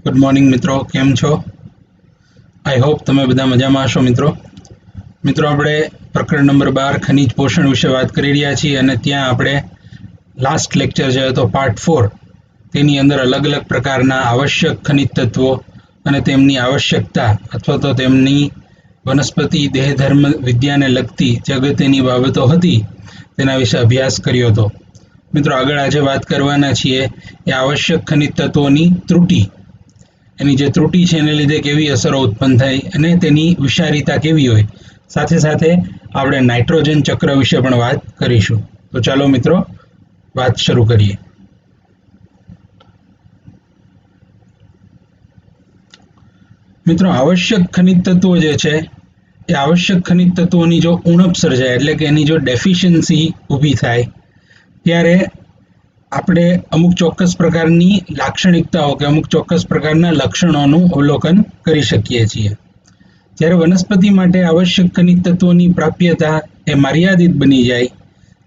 Good morning मित्रों, केम छो? I hope तमे बधा मजामां हशो। मित्रों આપણે પ્રકરણ નંબર 12 ખનિજ પોષણ વિશે વાત કરી રહ્યા છીએ અને ત્યાં આપણે લાસ્ટ લેક્ચર જે હતો પાર્ટ 4 તેની અંદર અલગ અલગ પ્રકારના આવશ્યક ખનિજ તત્વો અને તેમની આવશ્યકતા અથવા તો તેમની વનસ્પતિ દેહધર્મ વિદ્યાને લગતી જે અગત્યની બાબતો હતી તેના વિશે અભ્યાસ કર્યો હતો। મિત્રો આગળ આજે વાત કરવાના છીએ એ આવશ્યક ખનિજ તત્વોની ત્રુટિ, એની જે ત્રુટિ છે એને લીધે કેવી અસરો ઉત્પન્ન થાય અને તેની વિષારીતા કેવી હોય, સાથે સાથે આપણે નાઇટ્રોજન ચક્ર વિશે પણ વાત કરીશું। તો ચાલો મિત્રો વાત શરૂ કરીએ। મિત્રો આવશ્યક ખનિજ તત્વો જે છે એ આવશ્યક ખનિજ તત્વોની જો ઉણપ સર્જાય એટલે કે એની જો ડેફિશિયન્સી ઊભી થાય ત્યારે આપણે અમુક ચોક્કસ પ્રકારની લાક્ષણિકતાઓ કે અમુક ચોક્કસ પ્રકારના લક્ષણોનું અવલોકન કરી શકીએ છીએ। જ્યારે વનસ્પતિ માટે આવશ્યક ખનિજ તત્વોની પ્રાપ્યતા એ મર્યાદિત બની જાય,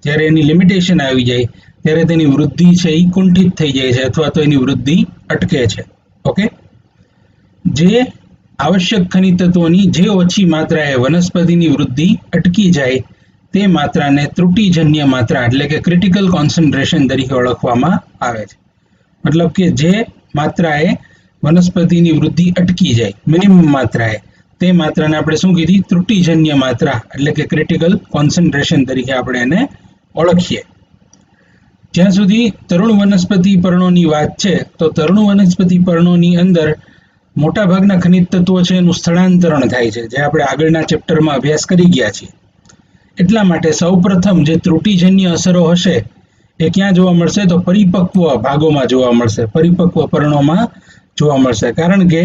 જ્યારે એની લિમિટેશન આવી જાય ત્યારે તેની વૃદ્ધિ છે એ કુંઠિત થઈ જાય છે અથવા તો એની વૃદ્ધિ અટકે છે। ઓકે, જે આવશ્યક ખનિજ તત્વોની જે ઓછી માત્રાએ વનસ્પતિની વૃદ્ધિ અટકી જાય તે માત્રાને ત્રુટિજન્ય માત્રા એટલે કે ક્રિટિકલ કોન્સન્ટ્રેશન તરીકે ઓળખવામાં આવે છે। મતલબ કે જે માત્રાએ વનસ્પતિની વૃદ્ધિ અટકી જાય, મિનિમમ માત્રાએ, તે માત્રાને આપણે શું કીધી? ત્રુટિજન્ય માત્રા એટલે કે ક્રિટિકલ કોન્સન્ટ્રેશન તરીકે આપણે એને ઓળખીએ। જ્યાં સુધી તરુણ વનસ્પતિ પર્ણોની વાત છે તો તરુણ વનસ્પતિ પર્ણોની અંદર મોટા ભાગના ખનિજ તત્વો છે એનું સ્થળાંતરણ થાય છે, જે આપણે આગળના ચેપ્ટરમાં અભ્યાસ કરી ગયા છીએ। એટલા માટે સૌપ્રથમ જે ત્રુટિજન્ય અસરો હશે એ ક્યાં જોવા મળશે? તો પરિપક્વ ભાગોમાં જોવા મળશે, પરિપક્વ પર્ણોમાં જોવા મળશે। કારણ કે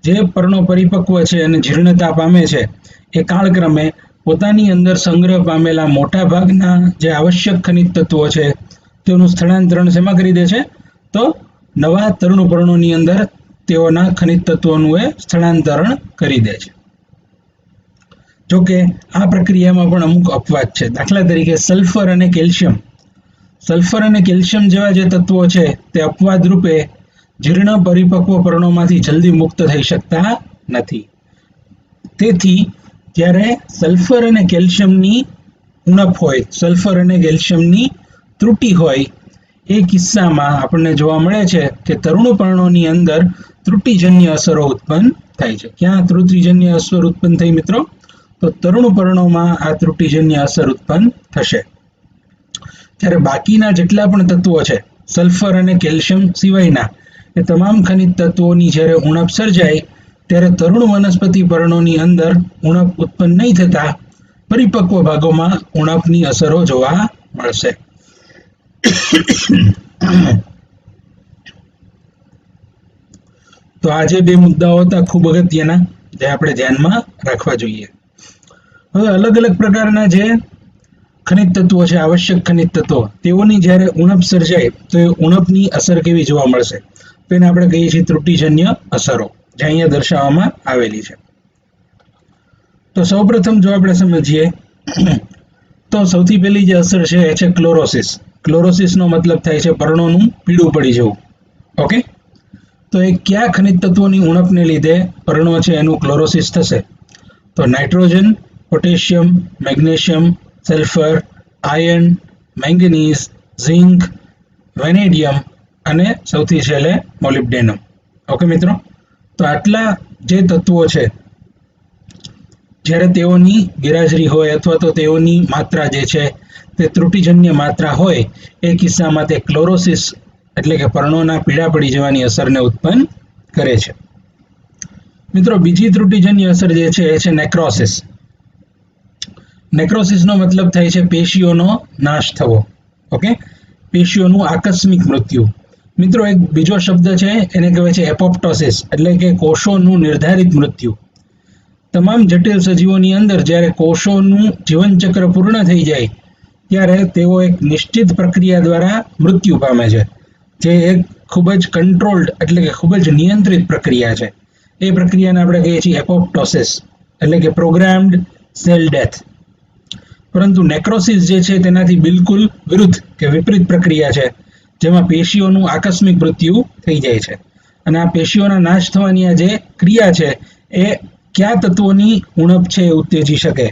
જે પર્ણો પરિપક્વ છે અને જીર્ણતા પામે છે એ કાળક્રમે પોતાની અંદર સંગ્રહ પામેલા મોટા ભાગના જે આવશ્યક ખનિજ તત્વો છે તેનું સ્થળાંતરણ શેમાં કરી દે છે? તો નવા તરુણ પર્ણોની અંદર તેઓના ખનિજ તત્વોનું એ સ્થળાંતરણ કરી દે છે। જોકે આ પ્રક્રિયામાં પણ અમુક અપવાદ છે। દાખલા તરીકે સલ્ફર અને કેલ્શિયમ જેવા જે તત્વો છે તે અપવાદ રૂપે જીર્ણ પરિપક્વ પર્ણોમાંથી જલ્દી મુક્ત થઈ શકતા નથી। તેથી જ્યારે સલ્ફર અને કેલ્શિયમની ઉણપ હોય, સલ્ફર અને કેલ્શિયમની ત્રુટિ હોય, એ કિસ્સામાં આપણને જોવા મળે છે કે તરુણ પર્ણોની અંદર ત્રુટિજન્ય અસરો ઉત્પન્ન થાય છે। ક્યાં ત્રુટિજન્ય અસર ઉત્પન્ન થઈ મિત્રો? તો તરુણ પર્ણોમાં આ ત્રુટિજન્ય અસર ઉત્પન્ન થશે। જ્યારે બાકીના જેટલા પણ તત્વો છે, સલ્ફર અને કેલ્શિયમ સિવાયના એ તમામ ખનિજ તત્વોની જ્યારે ઉણપ સર્જાય ત્યારે તરુણ વનસ્પતિ પર્ણોની અંદર ઉણપ ઉત્પન્ન નહીં થતા પરિપક્વ ભાગોમાં ઉણપની અસરો જોવા મળશે। તો આ જે બે મુદ્દાઓ હતા ખૂબ અગત્યના, જે આપણે ધ્યાનમાં રાખવા જોઈએ। હવે અલગ અલગ પ્રકારના જે ખનિજ તત્વો છે, આવશ્યક ખનિજ તત્વો, તેઓની જ્યારે ઉણપ સર્જાય તો એ ઉણપની અસર કેવી જોવા મળશે? તો એને આપણે કહીએ છીએ ત્રુટિજન્ય અસરો, જે અહીંયા દર્શાવવામાં આવેલી છે। તો સૌપ્રથમ જો આપણે સમજીએ તો સૌથી પહેલી જે અસર છે એ છે ક્લોરોસિસ। ક્લોરોસિસનો મતલબ થાય છે પર્ણોનું પીળું પડી જવું। ઓકે, તો એ કયા ખનિજ તત્વોની ઉણપને લીધે પર્ણો છે એનું ક્લોરોસિસ થશે? તો nitrogen, potassium, magnesium, sulphur, iron, manganese, zinc, vanadium અને સૌથી છેલ્લે મોલિબ્ડેનમ। ઓકે મિત્રો, તો આટલા જે તત્વો છે જ્યારે તેઓની ગેરહાજરી હોય અથવા તો તેઓની માત્રા જે છે તે ત્રુટિજન્ય માત્રા હોય એ કિસ્સામાં તે ક્લોરોસિસ એટલે કે પર્ણોના પીળા પડી જવાની અસરને ઉત્પન્ન કરે છે। મિત્રો બીજી ત્રુટિજન્ય અસર જે છે એ છે નેક્રોસિસ। નેક્રોસિસનો મતલબ થાય છે પેશીઓનો નાશ થવો। ઓકે, પેશીઓનું આકસ્મિક મૃત્યુ। મિત્રો એક બીજો શબ્દ છે એને કહેવાય છે એપોપ્ટોસિસ, એટલે કે કોષોનું નિર્ધારિત મૃત્યુ। તમામ જટિલ સજીવોની અંદર જ્યારે કોષોનું જીવનચક્ર પૂર્ણ થઈ જાય ત્યારે તેઓ એક નિશ્ચિત પ્રક્રિયા દ્વારા મૃત્યુ પામે છે, જે એક ખૂબ જ કંટ્રોલ્ડ એટલે કે ખૂબ જ નિયંત્રિત પ્રક્રિયા છે। એ પ્રક્રિયાને આપણે કહીએ છીએ એપોપ્ટોસિસ, એટલે કે પ્રોગ્રામ્ડ સેલ ડેથ। પરંતુ નેક્રોસિસ જે છે તેનાથી બિલકુલ વિરુદ્ધ કે વિપરીત પ્રક્રિયા છે, જેમાં પેશીઓનું આકસ્મિક મૃત્યુ થઈ જાય છે। અને આ પેશીઓના નાશ થવાની આ જે ક્રિયા છે એ કયા તત્વોની ઉણપ છે એ ઉત્તેજી શકે?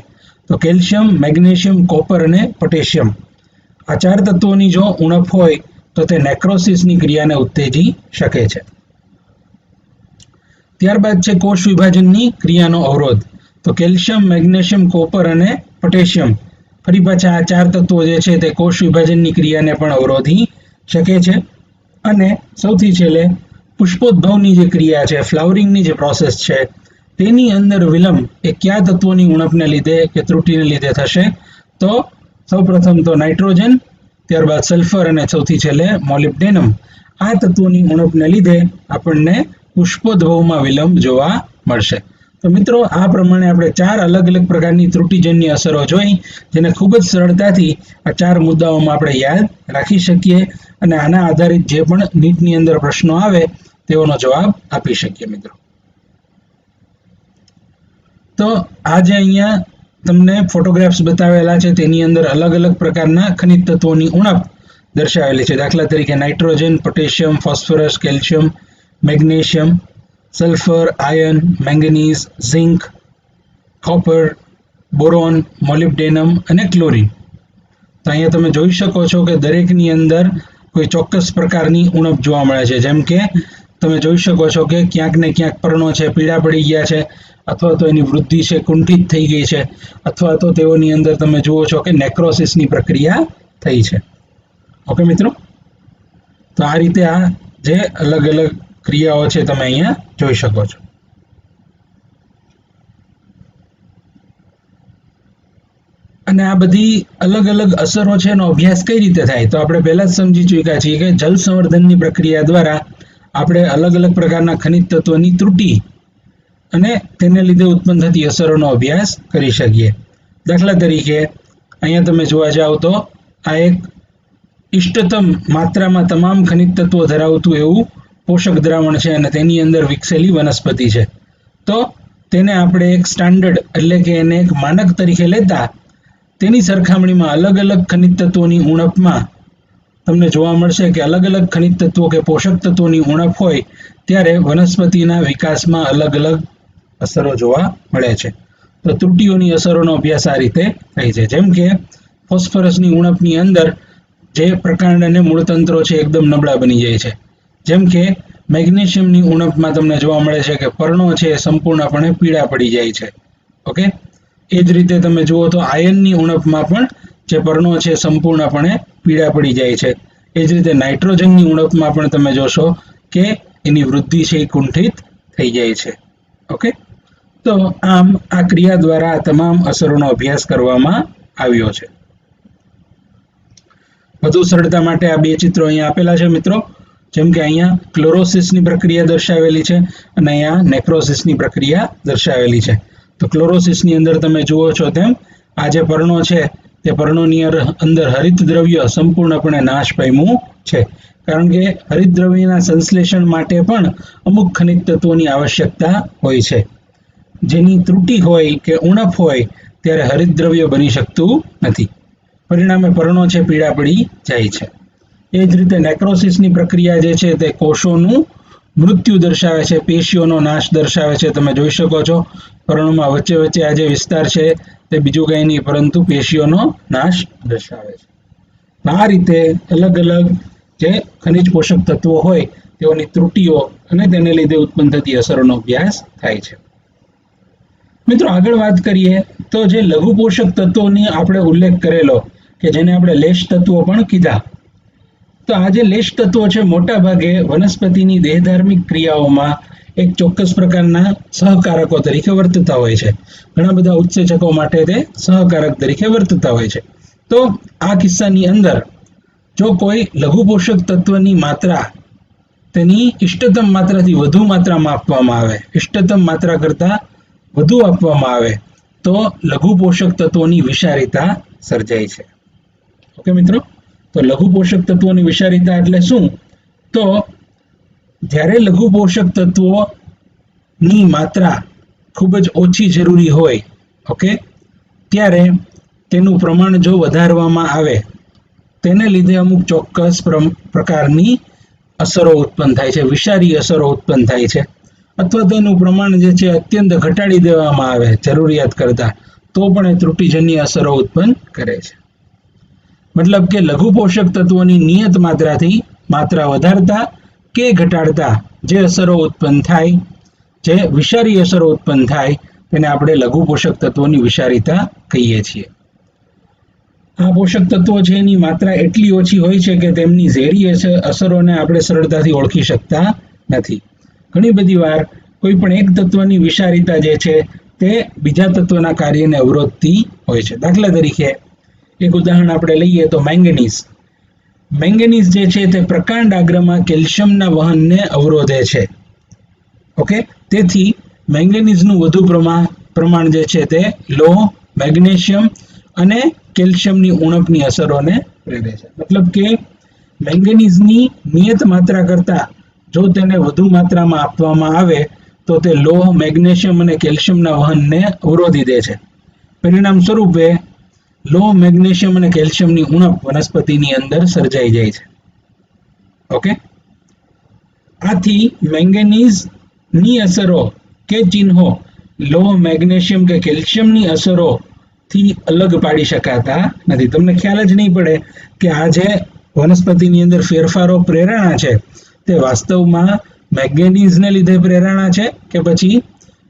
તો કેલ્શિયમ, મેગ્નેશિયમ, કોપર અને પોટેશિયમ. આ 4 તત્વોની જો ઉણપ હોય તો તે નેક્રોસિસની ક્રિયાને ઉત્તેજી શકે છે. ત્યારબાદ છે કોષ વિભાજનની ક્રિયાનો અવરોધ. તો કેલ્શિયમ, મેગ્નેશિયમ, કોપર અને પોટેશિયમ ફરી પાછા આ 4 તત્વો જે છે તે કોષ વિભાજનની ક્રિયાને પણ અવરોધી શકે છે. અને સૌથી છેલ્લે પુષ્પોદ્ભવની જે ક્રિયા છે, ફ્લાવરિંગની જે પ્રોસેસ છે, તેની અંદર વિલંબ એ કયા તત્વોની ઉણપને લીધે કે ત્રુટિને લીધે થશે? તો સૌપ્રથમ તો નાઇટ્રોજન, ત્યારબાદ સલ્ફર અને સૌથી છેલ્લે મોલિબ્ડેનમ. આ તત્વોની ઉણપને લીધે આપણને પુષ્પોદ્ભવમાં વિલંબ જોવા મળશે. તો મિત્રો, આ પ્રમાણે આપણે 4 અલગ અલગ પ્રકારની ત્રુટિજન્ય અસરો જોઈ, જેને ખૂબ જ સરળતાથી આ 4 મુદ્દાઓમાં આપણે યાદ રાખી શકીએ અને આના આધારિત જે પણ નીટની અંદર પ્રશ્નો આવે તેઓનો જવાબ આપી શકીએ. મિત્રો, તો આ જે અહીંયા તમને ફોટોગ્રાફ્સ બતાવેલા છે તેની અંદર અલગ અલગ પ્રકારના ખનિજ તત્વોની ઉણપ દર્શાવેલી છે. દાખલા તરીકે nitrogen, potassium, phosphorus, calcium, magnesium, sulphur, iron, manganese, zinc, copper, boron, molybdenum અને ક્લોરીન. તો અહીંયા તમે જોઈ શકો છો કે દરેકની અંદર કોઈ ચોક્કસ પ્રકારની ઉણપ જોવા મળે છે. જેમ કે તમે જોઈ શકો છો કે ક્યાંક ને ક્યાંક પર્ણો છે પીળા પડી ગયા છે, અથવા તો એની વૃદ્ધિ છે કુંઠિત થઈ ગઈ છે, અથવા તો તેઓની અંદર તમે જુઓ છો કે નેક્રોસિસની પ્રક્રિયા થઈ છે. ઓકે મિત્રો, તો આ રીતે આ જે અલગ અલગ ક્રિયાઓ છે તમે અહીંયા જોઈ શકો છો. અને આ બધી અલગ અલગ અસરો છે એનો અભ્યાસ કઈ રીતે થાય? તો આપણે પહેલા જ સમજી ચૂક્યા છીએ કે જલ સંવર્ધનની પ્રક્રિયા દ્વારા આપણે અલગ અલગ પ્રકારના ખનિજ તત્વોની ત્રુટિ અને તેને લીધે ઉત્પન્ન થતી અસરોનો અભ્યાસ કરી શકીએ. દાખલા તરીકે અહીંયા તમે જોવા જાઓ તો આ એક ઇષ્ટતમ માત્રામાં તમામ ખનિજ તત્વો ધરાવતું એવું પોષક દ્રાવણ છે અને તેની અંદર વિકસેલી વનસ્પતિ છે. તો તેને આપણે એક સ્ટાન્ડર્ડ એટલે કે એને એક માનક તરીકે લેતા તેની સરખામણીમાં અલગ અલગ ખનિજ તત્વોની ઉણપમાં તમને જોવા મળશે કે અલગ અલગ ખનિજ તત્વો કે પોષક તત્વોની ઉણપ હોય ત્યારે વનસ્પતિના વિકાસમાં અલગ અલગ અસરો જોવા મળે છે. તો ત્રુટિઓની અસરોનો અભ્યાસ આ રીતે થાય છે. જેમ કે ફોસ્ફરસની ઉણપની અંદર જે પ્રકાંડ અને મૂળતંત્રો છે એકદમ નબળા બની જાય છે. જેમ કે મેગ્નેશિયમની ઉણપમાં તમને જોવા મળે છે કે પર્ણો છે સંપૂર્ણપણે પીળા પડી જાય છે. ઓકે, એ જ રીતે તમે જુઓ તો આયર્નની ઉણપમાં પણ જે પર્ણો છે સંપૂર્ણપણે પીળા પડી જાય છે. એ જ રીતે નાઇટ્રોજનની ઉણપમાં પણ તમે જોશો કે એની વૃદ્ધિ છે એ કુંઠિત થઈ જાય છે. ઓકે, તો આમ આ ક્રિયા દ્વારા આ તમામ અસરોનો અભ્યાસ કરવામાં આવ્યો છે. વધુ સરળતા માટે આ 2 ચિત્રો અહીંયા આપેલા છે મિત્રો. જેમ કે અહીંયા ક્લોરોસિસની પ્રક્રિયા દર્શાવેલી છે અને અહીંયા નેક્રોસિસની પ્રક્રિયા દર્શાવેલી છે. તો ક્લોરોસિસની અંદર તમે જુઓ છો તેમ આ જે પર્ણો છે તે પર્ણોની અંદર હરિત દ્રવ્ય સંપૂર્ણપણે નાશ પામ્યું છે. કારણ કે હરિત દ્રવ્યના સંશ્લેષણ માટે પણ અમુક ખનિજ તત્વોની આવશ્યકતા હોય છે. જેની ત્રુટિ હોય કે ઉણપ હોય ત્યારે હરિત દ્રવ્ય બની શકતું નથી. પરિણામે પર્ણો છે પીળા પડી જાય છે. એ જ રીતે નેક્રોસિસની પ્રક્રિયા જે છે તે કોષોનું મૃત્યુ દર્શાવે છે, પેશીઓનો નાશ દર્શાવે છે. તમે જોઈ શકો છો પર્ણોમાં વચ્ચે વચ્ચે આ જે વિસ્તાર છે તે બીજું કંઈ નહીં પરંતુ પેશીઓનો નાશ દર્શાવે છે. આ રીતે અલગ અલગ જે ખનિજ પોષક તત્વો હોય તેઓની ત્રુટિઓ અને તેને લીધે ઉત્પન્ન થતી અસરોનો અભ્યાસ થાય છે. મિત્રો, આગળ વાત કરીએ તો જે લઘુ પોષક તત્વોની આપણે ઉલ્લેખ કરેલો કે જેને આપણે લેશ તત્વો પણ કીધા. તો આ જે લેશ તત્વો છે મોટા ભાગે વનસ્પતિની દેહધાર્મિક ક્રિયાઓમાં એક ચોક્કસ પ્રકારના સહકારકો તરીકે વર્તતા હોય છે. ઘણા બધા ઉત્સેચકો માટે તે સહકારક તરીકે વર્તતા હોય છે. તો આ કિસ્સાની અંદર જો કોઈ લઘુ પોષક તત્વની માત્રા તેની ઇષ્ટતમ માત્રાથી વધુ માત્રામાં આપવામાં આવે, ઇષ્ટતમ માત્રા કરતાં વધુ આપવામાં આવે તો લઘુ પોષક તત્વોની વિષારીતા સર્જાય છે. ઓકે મિત્રો, તો લઘુ પોષક તત્વોની વિષારીતા એટલે શું? તો જ્યારે લઘુ પોષક તત્વોની માત્રા ખૂબ જ ઓછી જરૂરી હોય, ઓકે, ત્યારે તેનું પ્રમાણ જો વધારવામાં આવે તેને લીધે અમુક ચોક્કસ પ્રકારની અસરો ઉત્પન્ન થાય છે, વિષારી અસરો ઉત્પન્ન થાય છે, અથવા તેનું પ્રમાણ જે છે અત્યંત ઘટાડી દેવામાં આવે જરૂરિયાત કરતા, તો પણ એ ત્રુટિજન્ય અસરો ઉત્પન્ન કરે છે. મતલબ કે લઘુ પોષક તત્વોની નિયત માત્રાથી માત્રા વધારતા કે ઘટાડતા જે અસરો ઉત્પન્ન થાય, જે વિષારી અસરો ઉત્પન્ન થાય, તેને આપણે લઘુ પોષક તત્વોની વિષારીતા કહીએ છીએ. આ પોષક તત્વો છે એની માત્રા એટલી ઓછી હોય છે કે તેમની ઝેરી અસરોને આપણે સરળતાથી ઓળખી શકતા નથી. ઘણી બધી વાર કોઈ પણ એક તત્વની વિષારીતા જે છે તે બીજા તત્વના કાર્યને અવરોધતી હોય છે. દાખલા તરીકે એક ઉદાહરણ આપણે લઈએ તો મેંગેનીઝ. મેંગેનીઝ જે છે તે પ્રકાંડ આગ્રમાં કેલ્શિયમના વહનને અવરોધે છે. ઓકે, તેથી મેંગેનીઝનું વધુ પ્રમાણ જે છે તે લોહ, મેગ્નેશિયમ અને કેલ્શિયમની ઉણપની અસરોને પ્રેરે છે. મતલબ કે મેંગેનીઝની નિયત માત્રા કરતા જો તેને વધુ માત્રામાં આપવામાં આવે તો તે લોહ, મેગ્નેશિયમ અને કેલ્શિયમના વહનને અવરોધી દે છે. પરિણામ સ્વરૂપે લોહ, મેગ્નેશિયમ અને કેલ્શિયમની ઉણપ વનસ્પતિની અંદર સર્જાઈ જાય છે. ઓકે, આથી મેંગેનીઝની અસરો કે ચિહ્નો લોહ, મેગ્નેશિયમ કે કેલ્શિયમની અસરોથી અલગ પાડી શકાતા નથી. તમને ખ્યાલ જ નહીં પડે કે આ જે વનસ્પતિની અંદર ફેરફારો પ્રેરણા છે તે વાસ્તવમાં મેંગેનીઝને લીધે પ્રેરણા છે કે પછી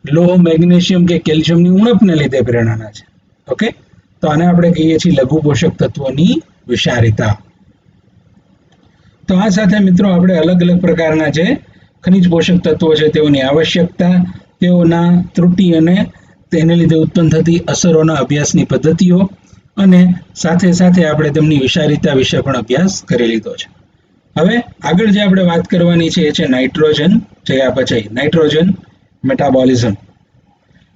લોહ, મેગ્નેશિયમ કે કેલ્શિયમની ઉણપને લીધે પ્રેરણા છે. ઓકે, તો આને આપણે કહીએ છીએ લઘુ પોષક તત્વોની વિષારીતા. તો આ સાથે મિત્રો આપણે અલગ અલગ પ્રકારના જે ખનિજ પોષક તત્વો છે તેઓની આવશ્યકતા, તેઓના ત્રુટિ અને તેને લીધે ઉત્પન્ન થતી અસરોના અભ્યાસની પદ્ધતિઓ અને સાથે સાથે આપણે તેમની વિષારીતા વિશે પણ અભ્યાસ કરી લીધો છે. હવે આગળ જે આપણે વાત કરવાની છે એ છે નાઇટ્રોજન ચયાપચય, નાઇટ્રોજન મેટાબોલિઝમ.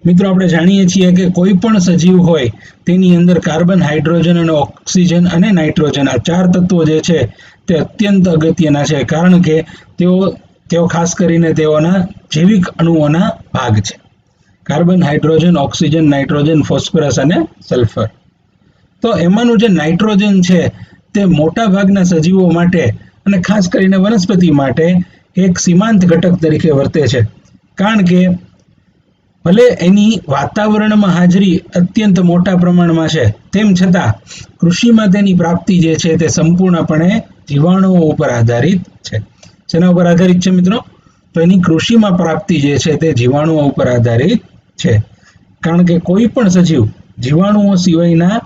મિત્રો આપણે જાણીએ છીએ કે કોઈ પણ સજીવ હોય તેની અંદર કાર્બન, હાઇડ્રોજન અને ઓક્સિજન અને નાઇટ્રોજન આ 4 તત્વો જે છે તે અત્યંત અગત્યના છે, કારણ કે તેઓ ખાસ કરીને તેઓના જૈવિક અણુઓના ભાગ છે. Carbon, hydrogen, oxygen, nitrogen, phosphorus અને સલ્ફર. તો એમાંનું જે નાઇટ્રોજન છે તે મોટા ભાગના સજીવો માટે અને ખાસ કરીને વનસ્પતિ માટે એક સીમાંત ઘટક તરીકે વર્તે છે, કારણ કે ભલે એની વાતાવરણમાં હાજરી અત્યંત મોટા પ્રમાણમાં છે, તેમ છતાં કૃષિમાં તેની પ્રાપ્તિ જે છે તે સંપૂર્ણપણે જીવાણુઓ ઉપર આધારિત છે. શેના ઉપર આધારિત છે મિત્રો? તો એની કૃષિમાં પ્રાપ્તિ જે છે તે જીવાણુઓ ઉપર આધારિત છે, કારણ કે કોઈ પણ સજીવ જીવાણુઓ સિવાયના,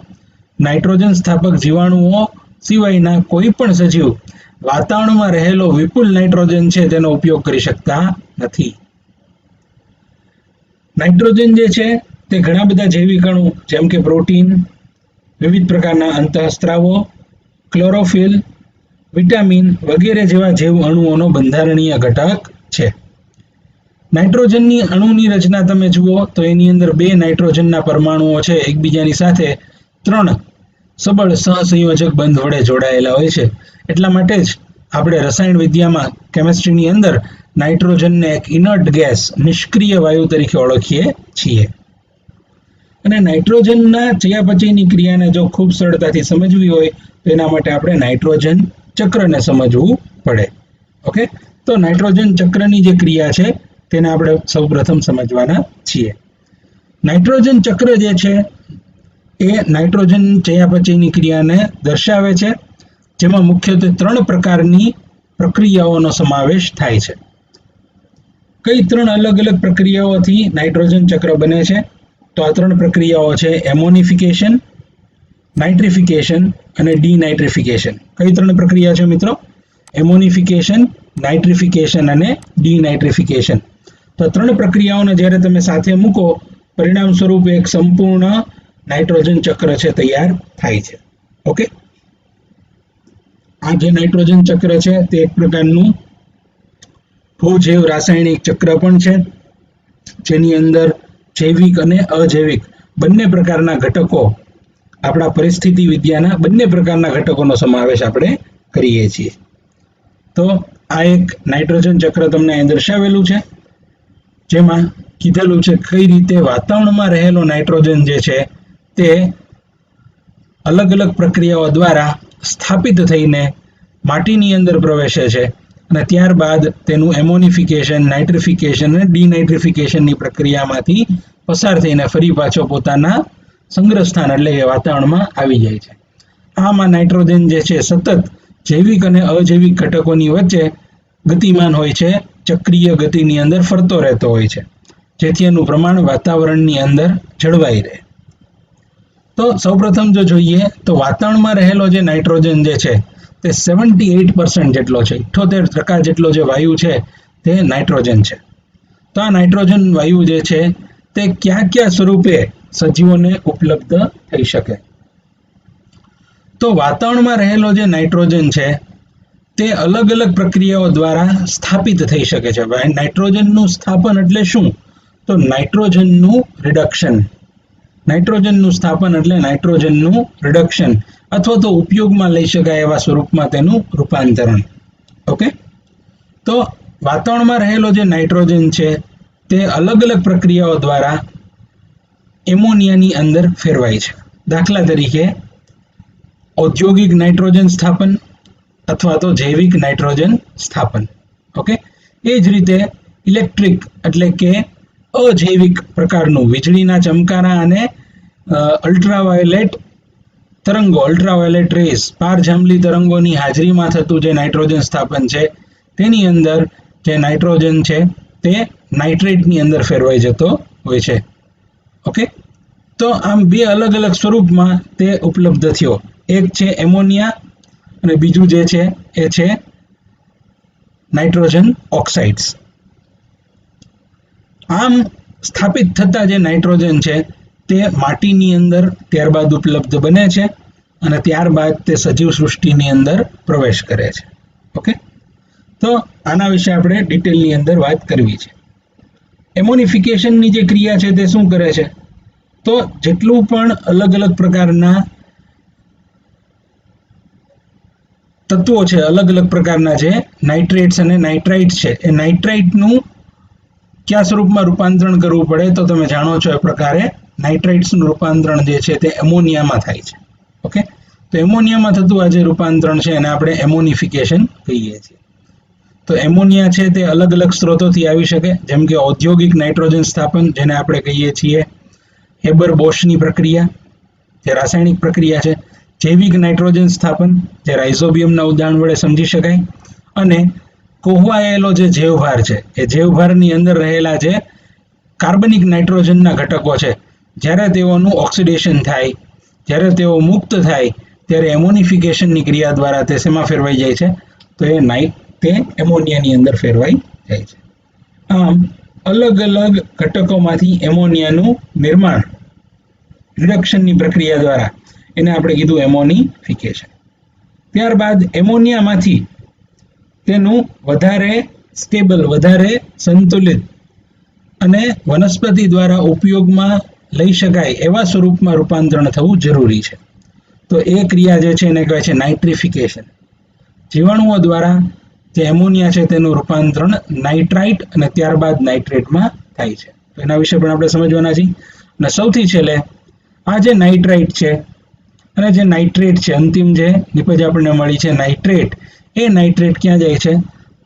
નાઇટ્રોજન સ્થાપક જીવાણુઓ સિવાયના કોઈ પણ સજીવ વાતાવરણમાં રહેલો વિપુલ નાઇટ્રોજન છે તેનો ઉપયોગ કરી શકતા નથી. નાઇટ્રોજન જે છે તે ઘણા બધા જૈવિક અણુ જેમ કે પ્રોટીન, વિવિધ પ્રકારના અંતઃસ્ત્રાવો, ક્લોરોફિલ, વિટામિન વગેરે જેવા જૈવ અણુઓનો બંધારણીય ઘટક છે. નાઇટ્રોજનની અણુની રચના તમે જુઓ તો એની અંદર 2 નાઇટ્રોજનના પરમાણુઓ છે એકબીજાની સાથે 3 સબળ સહસંયોજક બંધ વડે જોડાયેલા હોય છે. એટલા માટે જ આપણે રસાયણ વિદ્યામાં, કેમિસ્ટ્રીની અંદર નાઇટ્રોજનને એક ઇનર્ટ ગેસ, નિષ્ક્રિય વાયુ તરીકે ઓળખીએ છીએ. અને નાઇટ્રોજનના ચયાપચયની ક્રિયાને જો ખૂબ સરળતાથી સમજવી હોય તો એના માટે આપણે નાઇટ્રોજન ચક્રને સમજવું પડે. ઓકે, તો નાઇટ્રોજન ચક્રની જે ક્રિયા છે તેને આપણે સૌપ્રથમ સમજવાના છીએ. નાઇટ્રોજન ચક્ર જે છે એ નાઇટ્રોજન ચયાપચયની ક્રિયાને દર્શાવે છે, જેમાં મુખ્યત્વે 3 પ્રકારની પ્રક્રિયાઓનો સમાવેશ થાય છે. કઈ 3 અલગ અલગ પ્રક્રિયાઓથી નાઇટ્રોજન ચક્ર બને છે? તો આ 3 પ્રક્રિયાઓ છે એમોનિફિકેશન, નાઇટ્રિફિકેશન અને ડીનાઇટ્રિફિકેશન. કઈ 3 પ્રક્રિયા છે મિત્રો? એમોનિફિકેશન, નાઇટ્રિફિકેશન અને ડીનાઇટ્રિફિકેશન. તો 3 પ્રક્રિયાઓને જ્યારે તમે સાથે મૂકો, પરિણામ સ્વરૂપે એક સંપૂર્ણ નાઇટ્રોજન ચક્ર છે તૈયાર થાય છે. ઓકે, આ જે નાઇટ્રોજન ચક્ર છે તે એક પ્રકારનું ભૂજૈવ રાસાયણિક ચક્ર પણ છે, જેની અંદર જૈવિક અને અજૈવિક બંને પ્રકારના ઘટકો, આપણા પરિસ્થિતિ વિદ્યાના બંને પ્રકારના ઘટકોનો સમાવેશ આપણે કરીએ છીએ. તો આ એક નાઇટ્રોજન ચક્ર તમને અહીં દર્શાવેલું છે, જેમાં કીધેલું છે કઈ રીતે વાતાવરણમાં રહેલો નાઇટ્રોજન જે છે તે અલગ અલગ પ્રક્રિયાઓ દ્વારા સ્થાપિત થઈને માટીની અંદર પ્રવેશે છે અને ત્યારબાદ તેનું એમોનિફિકેશન, નાઇટ્રિફિકેશન અને ડીનાઇટ્રિફિકેશનની પ્રક્રિયામાંથી પસાર થઈને ફરી પાછો પોતાના સંગ્રહ સ્થાન એટલે કે વાતાવરણમાં આવી જાય છે. આમાં નાઇટ્રોજન જે છે સતત જૈવિક અને અજૈવિક ઘટકોની વચ્ચે ગતિમાન હોય છે, ચક્રીય ગતિની અંદર ફરતો રહેતો હોય છે, જેથી એનું પ્રમાણ વાતાવરણની અંદર જળવાઈ રહે. તો સૌપ્રથમ જો જોઈએ તો વાતાવરણમાં રહેલો જે નાઇટ્રોજન જે છે તે 78% જેટલો છે, 78% જેટલો જે વાયુ છે તે નાઇટ્રોજન છે. તો આ નાઇટ્રોજન વાયુ જે છે તે કયા કયા સ્વરૂપે સજીવોને ઉપલબ્ધ થઈ શકે? તો વાતાવરણમાં રહેલો જે નાઇટ્રોજન છે તે અલગ અલગ પ્રક્રિયાઓ દ્વારા સ્થાપિત થઈ શકે છે. નાઇટ્રોજનનું સ્થાપન એટલે શું? તો નાઇટ્રોજનનું રિડક્શન. નાઇટ્રોજનનું સ્થાપન એટલે નાઇટ્રોજનનું રિડક્શન અથવા તો ઉપયોગમાં લઈ શકાય એવા સ્વરૂપમાં તેનું રૂપાંતરણ. ઓકે, તો વાતાવરણમાં રહેલો જે નાઇટ્રોજન છે તે અલગ અલગ પ્રક્રિયાઓ દ્વારા એમોનિયાની અંદર ફેરવાય છે. દાખલા તરીકે ઔદ્યોગિક નાઇટ્રોજન સ્થાપન અથવા તો જૈવિક નાઇટ્રોજન સ્થાપન. ઓકે, એ જ રીતે ઇલેક્ટ્રિક એટલે કે અજૈવિક પ્રકારનું વીજળીના ચમકારા અને અલ્ટ્રાવાયોલેટ તરંગો, અલ્ટ્રાવાયોલેટ રેસ, પારજાંબલી તરંગોની હાજરીમાં થતું જે નાઇટ્રોજન સ્થાપન છે તેની અંદર જે નાઇટ્રોજન છે તે નાઇટ્રેટની અંદર ફેરવાઈ જતો હોય છે. ઓકે, તો આમ બે અલગ અલગ સ્વરૂપમાં તે ઉપલબ્ધ થયો. એક છે એમોનિયા અને બીજું જે છે એ છે નાઇટ્રોજન ઓક્સાઇડ્સ. આમ સ્થાપિત થતા જે નાઇટ્રોજન છે તે માટીની અંદર ત્યારબાદ ઉપલબ્ધ બને છે અને ત્યારબાદ તે સજીવ સૃષ્ટિની અંદર પ્રવેશ કરે છે. ઓકે, તો આના વિશે આપણે ડિટેલની અંદર વાત કરવી છે. એમોનિફિકેશનની જે ક્રિયા છે તે શું કરે છે? તો જેટલું પણ અલગ અલગ પ્રકારના તત્વો છે, અલગ અલગ પ્રકારના જે નાઇટ્રેટ્સ અને નાઇટ્રાઇટ્સ છે, એ નાઇટ્રાઇટનું કયા સ્વરૂપમાં રૂપાંતરણ કરવું પડે? તો તમે જાણો છો એ પ્રકારે નાઇટ્રાઇટ્સનું રૂપાંતરણ જે છે તે એમોનિયામાં થાય છે. ઓકે, તો એમોનિયામાં થતું આ જે રૂપાંતરણ છે એને આપણે એમોનિફિકેશન કહીએ છીએ. તો એમોનિયા છે તે અલગ અલગ સ્ત્રોતોથી આવી શકે, જેમ કે ઔદ્યોગિક નાઇટ્રોજન સ્થાપન જેને આપણે કહીએ છીએ હેબર-બોશની પ્રક્રિયા, જે રાસાયણિક પ્રક્રિયા છે, જૈવિક નાઇટ્રોજન સ્થાપન જે રાઇઝોબિયમના ઉદાહરણ વડે સમજી શકાય, અને કોહવાયેલો જે જૈવભાર છે એ જૈવભારની અંદર રહેલા જે કાર્બનિક નાઇટ્રોજનના ઘટકો છે, જ્યારે તેઓનું ઓક્સિડેશન થાય, જ્યારે તેઓ મુક્ત થાય ત્યારે એમોનિફિકેશનની ક્રિયા દ્વારા તે શેમાં ફેરવાઈ જાય છે? તો તે એમોનિયાની અંદર ફેરવાઈ જાય છે. આમ અલગ અલગ ઘટકોમાંથી એમોનિયાનું નિર્માણ રિડક્શનની પ્રક્રિયા દ્વારા એને આપણે કીધું એમોનિફિકેશન. ત્યારબાદ એમોનિયામાંથી તેનું વધારે સ્ટેબલ, વધારે સંતુલિત અને વનસ્પતિ દ્વારા ઉપયોગમાં લઈ શકાય એવા સ્વરૂપમાં રૂપાંતરણ થવું જરૂરી છે. તો એ ક્રિયા જે છે એને કહેવાય છે નાઇટ્રિફિકેશન. જીવાણુઓ દ્વારા જે એમોનિયા છે તેનું રૂપાંતરણ નાઇટ્રાઇટ અને ત્યારબાદ નાઇટ્રેટમાં થાય છે. તો એના વિશે પણ આપણે સમજવાના છીએ. અને સૌથી છેલ્લે આ જે નાઇટ્રાઇટ છે અને જે નાઇટ્રેટ છે, અંતિમ જે નિપજ આપણને મળી છે નાઇટ્રેટ, એ નાઇટ્રેટ ક્યાં જાય છે?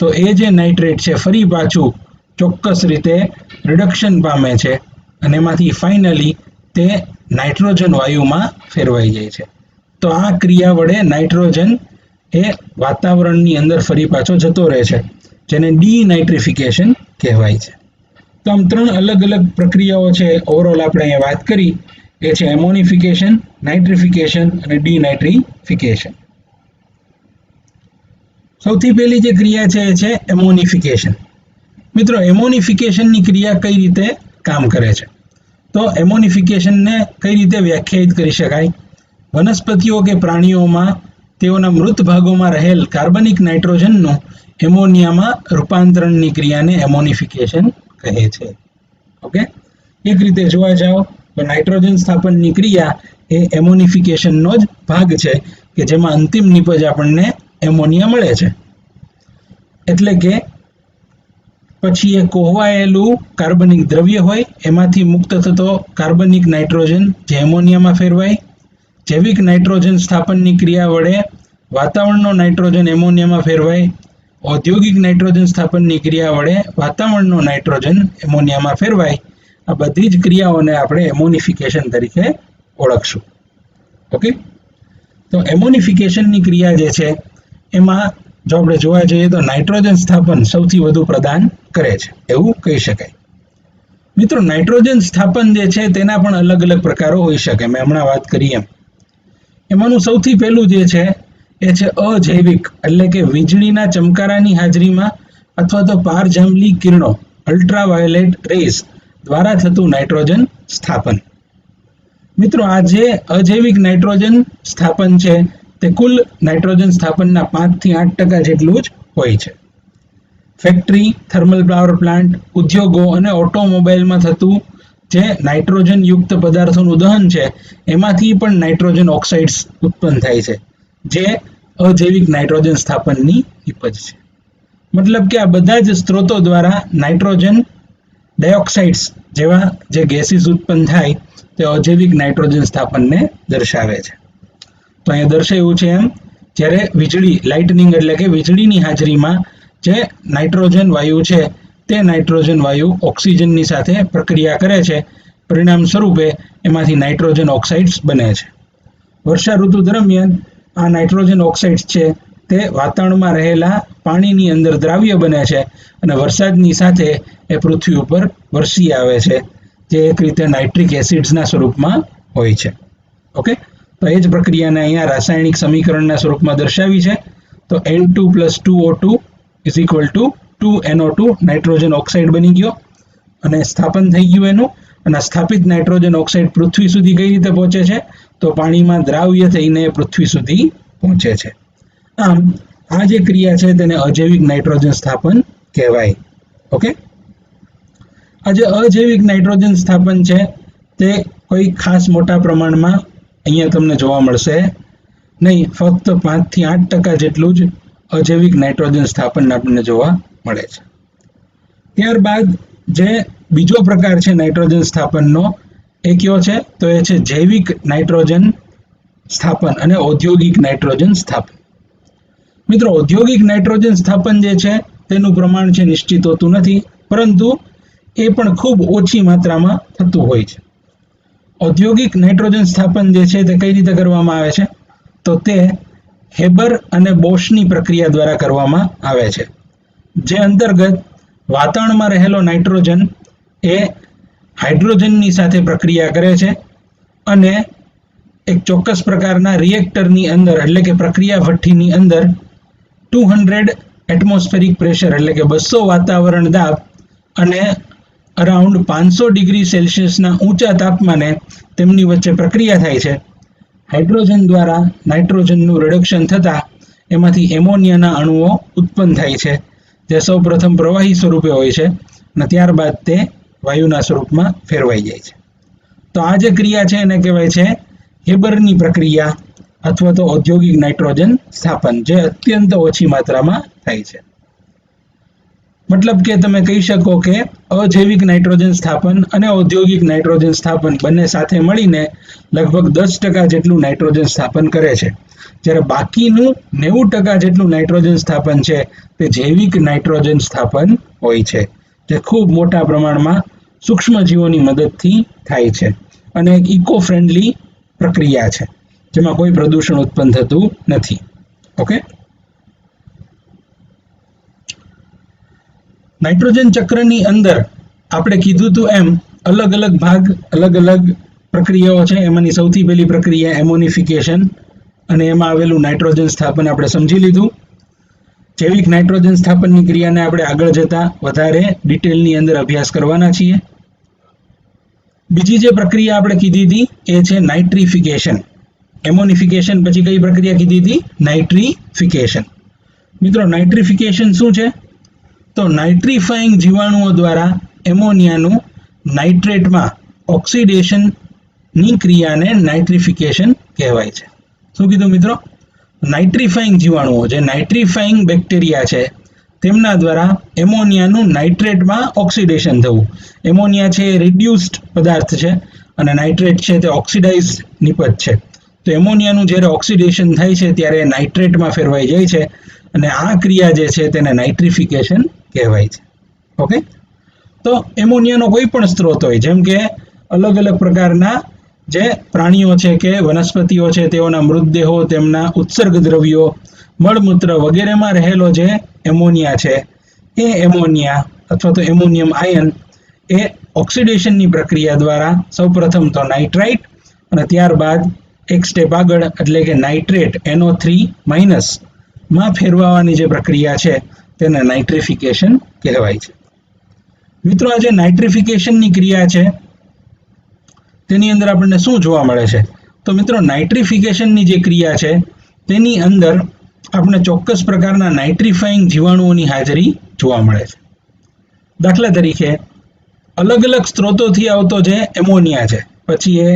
તો એ જે નાઇટ્રેટ છે ફરી પાછું ચોક્કસ રીતે રિડક્શન પામે છે અને એમાંથી ફાઇનલી તે નાઇટ્રોજન વાયુમાં ફેરવાઈ જાય છે. તો આ ક્રિયા વડે નાઇટ્રોજન એ વાતાવરણની અંદર ફરી પાછો જતો રહે છે, જેને ડીનાઇટ્રિફિકેશન કહેવાય છે. તો આમ ત્રણ અલગ અલગ પ્રક્રિયાઓ છે ઓવરઓલ આપણે અહીંયા વાત કરી, એ છે એમોનિફિકેશન, નાઇટ્રિફિકેશન અને ડીનાઇટ્રિફિકેશન. સૌથી પહેલી જે ક્રિયા છે એ છે એમોનિફિકેશન. મિત્રો, એમોનિફિકેશનની ક્રિયા કઈ રીતે કામ કરે છે? તો એમોનિફિકેશનને કઈ રીતે વ્યાખ્યાયિત કરી શકાય? વનસ્પતિઓ કે પ્રાણીઓમાં તેઓના મૃત ભાગોમાં રહેલ કાર્બનિક નાઇટ્રોજનનું એમોનિયામાં રૂપાંતરણની ક્રિયાને એમોનિફિકેશન કહે છે. ઓકે, એક રીતે જોવા જાઓ તો નાઇટ્રોજન સ્થાપનની ક્રિયા એ એમોનિફિકેશનનો જ ભાગ છે કે જેમાં અંતિમ નિપજ આપણને એમોનિયા મળે છે. એટલે કે પછી એ કોહવાયેલું કાર્બનિક દ્રવ્ય હોય એમાંથી મુક્ત થતો કાર્બનિક નાઇટ્રોજન જે એમોનિયામાં ફેરવાય, જૈવિક નાઇટ્રોજન સ્થાપનની ક્રિયા વડે વાતાવરણનો નાઇટ્રોજન એમોનિયામાં ફેરવાય, ઔદ્યોગિક નાઇટ્રોજન સ્થાપનની ક્રિયા વડે વાતાવરણનો નાઇટ્રોજન એમોનિયામાં ફેરવાય. આ બધી જ ક્રિયાઓને આપણે એમોનિફિકેશન તરીકે ઓળખશું. ઓકે, તો એમોનિફિકેશનની ક્રિયા જે છે એમાં જો આપણે જોવા જઈએ તો નાઇટ્રોજન સ્થાપન સૌથી વધુ પ્રદાન કરે છે એવું કહી શકાય. મિત્રો, નાઇટ્રોજન સ્થાપન જે છે તેના પણ અલગ અલગ પ્રકારો હોઈ શકે. મેં હમણાં વાત કરી એમાંનું સૌથી પહેલું જે છે એ છે અજૈવિક, એટલે કે વીજળીના ચમકારાની હાજરીમાં અથવા તો પારજાંબલી કિરણો અલ્ટ્રાવાયોલેટ રેઝ દ્વારા થતું નાઇટ્રોજન સ્થાપન. મિત્રો, આ જે અજૈવિક નાઇટ્રોજન સ્થાપન છે તે કુલ નાઇટ્રોજન સ્થાપનના 5 થી 8% જેટલું જ હોય છે. ફેક્ટરી, થર્મલ પાવર પ્લાન્ટ, ઉદ્યોગો અને ઓટોમોબાઈલમાં થતું જે નાઇટ્રોજન યુક્ત પદાર્થોનું દહન છે એમાંથી પણ નાઇટ્રોજન ઓક્સાઇડ્સ ઉત્પન્ન થાય છે, જે અજૈવિક નાઇટ્રોજન સ્થાપનની નિપજ છે. મતલબ કે આ બધા જ સ્ત્રોતો દ્વારા નાઇટ્રોજન ડાયોક્સાઇડ્સ જેવા જે ગેસીસ ઉત્પન્ન થાય તે અજૈવિક નાઇટ્રોજન સ્થાપનને દર્શાવે છે. તો અહીંયા દર્શાવ્યું છે એમ, જ્યારે વીજળી લાઇટનિંગ એટલે કે વીજળીની હાજરીમાં જે નાઇટ્રોજન વાયુ છે તે નાઇટ્રોજન વાયુ ઓક્સિજનની સાથે પ્રક્રિયા કરે છે, પરિણામ સ્વરૂપે એમાંથી નાઇટ્રોજન ઓક્સાઇડ્સ બને છે. વર્ષા ઋતુ દરમિયાન આ નાઇટ્રોજન ઓક્સાઇડ્સ છે તે વાતાવરણમાં રહેલા પાણીની અંદર દ્રાવ્ય બને છે અને વરસાદની સાથે એ પૃથ્વી ઉપર વરસી આવે છે, જે એક રીતે નાઇટ્રિક એસિડ્સના સ્વરૂપમાં હોય છે. ઓકે, તો એ જ પ્રક્રિયાને અહીંયા રાસાયણિક સમીકરણના સ્વરૂપમાં દર્શાવી છે. તો N2 + 2O2 = 2NO2 nitrogen oxide બની ગયો અને સ્થાપન થઈ ગયું એનું. અને સ્થાપિત નાઇટ્રોજન ઓક્સાઇડ પૃથ્વી સુધી કઈ રીતે પહોંચે છે? તો પાણીમાં દ્રાવ્ય થઈને પૃથ્વી સુધી પહોંચે છે. આમ આ જે ક્રિયા છે તેને અજૈવિક નાઇટ્રોજન સ્થાપન કહેવાય. ઓકે, આ જે અજૈવિક નાઇટ્રોજન સ્થાપન છે તે કોઈ ખાસ મોટા પ્રમાણમાં અહીંયા તમને જોવા મળશે નહીં. ફક્ત 5 થી 8% જેટલું જ અજૈવિક નાઇટ્રોજન સ્થાપન આપણને જોવા મળે છે. ત્યારબાદ જે બીજો પ્રકાર છે નાઇટ્રોજન સ્થાપનનો એ કયો છે? તો એ છે જૈવિક નાઇટ્રોજન સ્થાપન અને ઔદ્યોગિક નાઇટ્રોજન સ્થાપન. મિત્રો, ઔદ્યોગિક નાઇટ્રોજન સ્થાપન જે છે તેનું પ્રમાણ છે નિશ્ચિત હોતું નથી, પરંતુ એ પણ ખૂબ ઓછી માત્રામાં થતું હોય છે. ઔદ્યોગિક નાઇટ્રોજન સ્થાપન જે છે તે કઈ રીતે કરવામાં આવે છે? તો તે હેબર અને બોશની પ્રક્રિયા દ્વારા કરવામાં આવે છે, જે અંતર્ગત વાતાવરણમાં રહેલો નાઇટ્રોજન એ હાઇડ્રોજનની સાથે પ્રક્રિયા કરે છે અને એક ચોક્કસ પ્રકારના રિએક્ટરની અંદર એટલે કે પ્રક્રિયા ભઠ્ઠીની અંદર 200 એટમોસ્ફેરિક પ્રેશર એટલે કે 200 વાતાવરણ દાબ અને અરાઉન્ડ 500 ડિગ્રી સેલ્સિયસના ઊંચા તાપમાને તેમની વચ્ચે પ્રક્રિયા થાય છે. હાઇડ્રોજન દ્વારા નાઇટ્રોજનનું રિડક્શન થતાં એમાંથી એમોનિયાના અણુઓ ઉત્પન્ન થાય છે, જે સૌ પ્રથમ પ્રવાહી સ્વરૂપે હોય છે અને ત્યારબાદ તે વાયુના સ્વરૂપમાં ફેરવાઈ જાય છે. તો આ જે ક્રિયા છે એને કહેવાય છે હેબરની પ્રક્રિયા અથવા તો ઔદ્યોગિક નાઇટ્રોજન સ્થાપન, જે અત્યંત ઓછી માત્રામાં થાય છે. મતલબ કે તમે કહી શકો કે અજૈવિક નાઇટ્રોજન સ્થાપન અને ઔદ્યોગિક નાઇટ્રોજન સ્થાપન બંને સાથે મળીને લગભગ 10% જેટલું નાઇટ્રોજન સ્થાપન કરે છે, જ્યારે બાકીનું 90% જેટલું નાઇટ્રોજન સ્થાપન છે તે જૈવિક નાઇટ્રોજન સ્થાપન હોય છે, જે ખૂબ મોટા પ્રમાણમાં સૂક્ષ્મજીવોની મદદથી થાય છે અને એક ઇકો ફ્રેન્ડલી પ્રક્રિયા છે, જેમાં કોઈ પ્રદૂષણ ઉત્પન્ન થતું નથી. ઓકે, નાઇટ્રોજન ચક્રની અંદર આપણે કીધું હતું એમ અલગ અલગ ભાગ, અલગ અલગ પ્રક્રિયાઓ છે. એમાંની સૌથી પહેલી પ્રક્રિયા એમોનિફિકેશન અને એમાં આવેલું નાઇટ્રોજન સ્થાપન આપણે સમજી લીધું. જૈવિક નાઇટ્રોજન સ્થાપનની ક્રિયાને આપણે આગળ જતા વધારે ડિટેલની અંદર અભ્યાસ કરવાના છીએ. બીજી જે પ્રક્રિયા આપણે કીધી હતી એ છે નાઇટ્રિફિકેશન. એમોનિફિકેશન પછી કઈ પ્રક્રિયા કીધી હતી? નાઇટ્રિફિકેશન. મિત્રો, નાઇટ્રિફિકેશન શું છે? તો નાઇટ્રીફાઈંગ જીવાણુઓ દ્વારા એમોનિયાનું નાઇટ્રેટમાં ઓક્સિડેશનની ક્રિયાને નાઇટ્રિફિકેશન કહેવાય છે. શું કીધું મિત્રો? નાઇટ્રીફાઈંગ જીવાણુઓ, જે નાઇટ્રીફાઈંગ બેક્ટેરિયા છે, તેમના દ્વારા એમોનિયાનું નાઇટ્રેટમાં ઓક્સિડેશન થવું. એમોનિયા છે એ રિડ્યુસ્ડ પદાર્થ છે અને નાઇટ્રેટ છે તે ઓક્સિડાઇઝ નિપજ છે. તો એમોનિયાનું જ્યારે ઓક્સિડેશન થાય છે ત્યારે નાઇટ્રેટમાં ફેરવાઈ જાય છે અને આ ક્રિયા જે છે તેને નાઇટ્રિફિકેશન કહેવાય છે. ઓકે, તો એમોનિયાનો કોઈ પણ સ્ત્રોત હોય, જેમ કે અલગ અલગ પ્રકારના જે પ્રાણીઓ છે કે વનસ્પતિઓ છે તેઓના મૃતદેહો, તેમના ઉત્સર્ગ દ્રવ્યો, મળમૂત્ર વગેરેમાં રહેલો જે એમોનિયા છે એ એમોનિયા અથવા તો એમોનિયમ આયન એ ઓક્સિડેશનની પ્રક્રિયા દ્વારા સૌપ્રથમ તો નાઇટ્રાઇટ અને ત્યારબાદ એક સ્ટેપ આગળ એટલે કે નાઇટ્રેટ NO3- માં ફેરવવાની જે પ્રક્રિયા છે તેને નાઇટ્રિફિકેશન કહેવાય છે. મિત્રો, આ જે નાઇટ્રિફિકેશનની ક્રિયા છે તેની અંદર આપણને શું જોવા મળે છે? તો મિત્રો, નાઇટ્રિફિકેશનની જે ક્રિયા છે તેની અંદર આપણે ચોક્કસ પ્રકારના નાઇટ્રિફાઈંગ જીવાણુઓની હાજરી જોવા મળે છે. દાખલા તરીકે અલગ અલગ સ્ત્રોતોથી આવતો જે એમોનિયા છે, પછી એ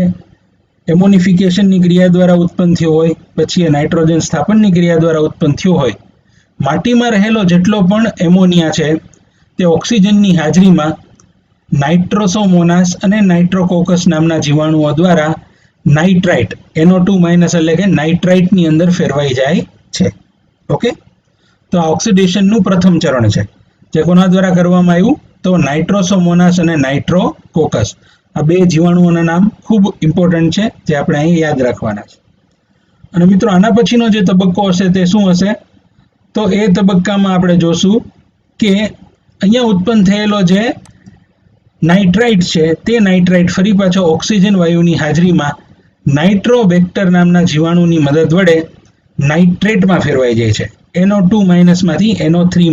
એમોનિફિકેશનની ક્રિયા દ્વારા ઉત્પન્ન થયો હોય, પછી એ નાઇટ્રોજન સ્થાપનની ક્રિયા દ્વારા ઉત્પન્ન થયો હોય, માટીમાં રહેલો જેટલો પણ એમોનિયા છે તે ઓક્સિજનની હાજરીમાં નાઇટ્રોસોમોનાસ અને નાઇટ્રોકોકસ નામના જીવાણુઓ દ્વારા નાઇટ્રાઇટ NO2- એટલે કે નાઇટ્રાઇટની અંદર ફેરવાઈ જાય છે. ઓકે, તો આ ઓક્સિડેશનનું પ્રથમ ચરણ છે, જે કોના દ્વારા કરવામાં આવ્યું? તો નાઇટ્રોસોમોનાસ અને નાઇટ્રોકોકસ. આ બે જીવાણુઓના નામ ખૂબ ઇમ્પોર્ટન્ટ છે, જે આપણે અહીં યાદ રાખવાના છે. અને મિત્રો, આના પછીનો જે તબક્કો હશે તે શું હશે? તો એ તબક્કામાં આપણે જોશું કે અહીંયા ઉત્પન્ન થયેલો જે નાઇટ્રાઇટ છે તે નાઇટ્રાઇટ ફરી પાછો ઓક્સિજન વાયુની હાજરીમાં નાઇટ્રોબેક્ટર નામના જીવાણુની મદદ વડે નાઇટ્રેટમાં ફેરવાઈ જાય છે. NO2- માંથી NO3-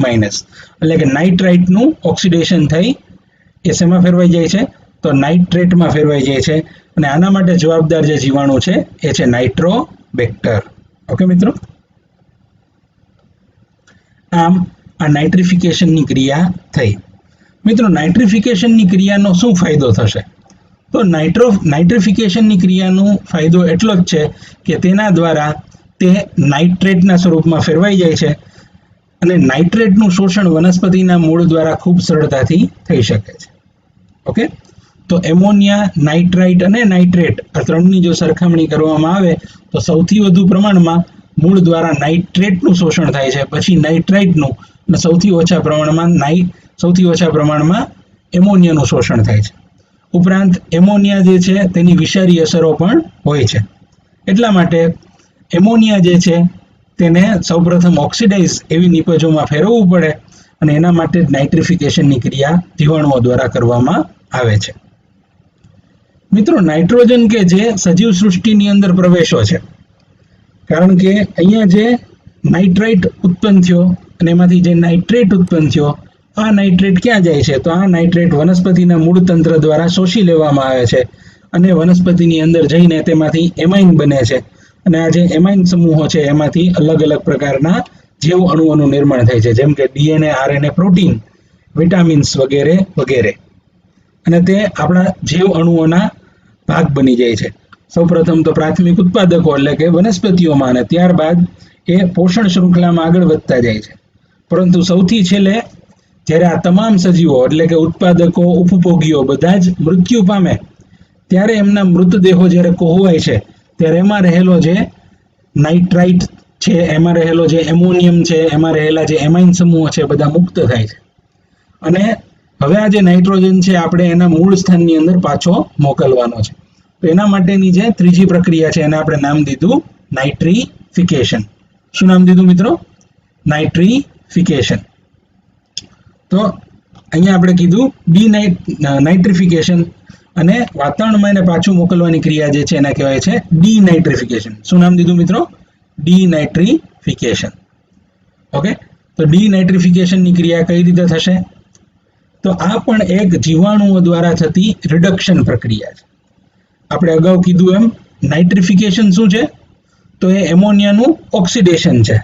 એટલે કે નાઇટ્રાઇટનું ઓક્સિડેશન થઈ એ શેમાં ફેરવાઈ જાય છે? તો નાઇટ્રેટમાં ફેરવાઈ જાય છે. અને આના માટે જવાબદાર જે જીવાણુ છે એ છે નાઇટ્રોબેક્ટર. ઓકે મિત્રો, આમ આ નાઇટ્રિફિકેશનની ક્રિયા થઈ. મિત્રો, નાઇટ્રિફિકેશનની ક્રિયાનો શું ફાયદો થશે? તો નાઇટ્રિફિકેશનની ક્રિયાનો ફાયદો એટલો જ છે કે તેના દ્વારા તે નાઇટ્રેટના સ્વરૂપમાં ફેરવાઈ જાય છે અને નાઇટ્રેટનું શોષણ વનસ્પતિના મૂળ દ્વારા ખૂબ સરળતાથી થઈ શકે છે. ઓકે, તો એમોનિયા, નાઇટ્રાઇટ અને નાઇટ્રેટ આ ત્રણની જો સરખામણી કરવામાં આવે તો સૌથી વધુ પ્રમાણમાં મૂળ દ્વારા નાઇટ્રેટનું શોષણ થાય છે, પછી નાઇટ્રાઇટનું, અને સૌથી ઓછા પ્રમાણમાં એમોનિયાનું શોષણ થાય છે. ઉપરાંત એમોનિયા જે છે તેની વિષારી અસરો પણ હોય છે. એટલા માટે એમોનિયા જે છે તેને સૌપ્રથમ ઓક્સિડાઇઝ એવી નિપજોમાં ફેરવવું પડે અને એના માટે નાઇટ્રિફિકેશનની ક્રિયા જીવાણુઓ દ્વારા કરવામાં આવે છે. મિત્રો, નાઇટ્રોજન કે જે સજીવ સૃષ્ટિની અંદર પ્રવેશો છે, કારણ કે અહીંયા જે નાઇટ્રાઇટ ઉત્પન્ન થયો અને એમાંથી જે નાઇટ્રેટ ઉત્પન્ન થયો, આ નાઇટ્રેટ ક્યાં જાય છે? તો આ નાઇટ્રેટ વનસ્પતિના મૂળ તંત્ર દ્વારા શોષી લેવામાં આવે છે અને વનસ્પતિની અંદર જઈને તેમાંથી એમાઇન બને છે. અને આ જે એમાઇન સમૂહો છે એમાંથી અલગ અલગ પ્રકારના જૈવ અણુઓનું નિર્માણ થાય છે, જેમ કે DNA, RNA, પ્રોટીન, વિટામિન્સ વગેરે વગેરે. અને તે આપણા જૈવ અણુઓના ભાગ બની જાય છે. સૌપ્રથમ તો પ્રાથમિક ઉત્પાદકો એટલે કે વનસ્પતિઓમાં, અને ત્યારબાદ એ પોષણ શૃંખલામાં આગળ વધતા જાય છે. પરંતુ સૌથી છેલ્લે જ્યારે આ તમામ સજીવો એટલે કે ઉત્પાદકો, ઉપભોગીઓ બધા જ મૃત્યુ પામે ત્યારે એમના મૃતદેહો જ્યારે કોહવાય છે ત્યારે એમાં રહેલો જે નાઇટ્રાઇટ છે, એમાં રહેલો જે એમોનિયમ છે, એમાં રહેલા જે એમાઇન સમૂહો છે બધા મુક્ત થાય છે. અને હવે આ જે નાઇટ્રોજન છે આપણે એના મૂળ સ્થાનની અંદર પાછો મોકલવાનો છે. તો એના માટેની જે ત્રીજી પ્રક્રિયા છે એને આપણે નામ દીધું નાઇટ્રિફિકેશન. શું નામ દીધું મિત્રો? નાઇટ્રિફિકેશન. તો અહીંયા આપણે કીધું નાઇટ્રિફિકેશન, અને વાતાવરણમાં એને પાછું મોકલવાની ક્રિયા જે છે એને કહેવાય છે ડીનાઇટ્રિફિકેશન. શું નામ દીધું મિત્રો? ડીનાઇટ્રિફિકેશન. ઓકે, તો ડીનાઇટ્રિફિકેશનની ક્રિયા કઈ રીતે થશે? તો આ પણ એક જીવાણુઓ દ્વારા થતી રિડક્શન પ્રક્રિયા છે. આપણે અગાઉ કીધું એમ નાઇટ્રિફિકેશન શું છે? તો એ એમોનિયાનું ઓક્સિડેશન છે.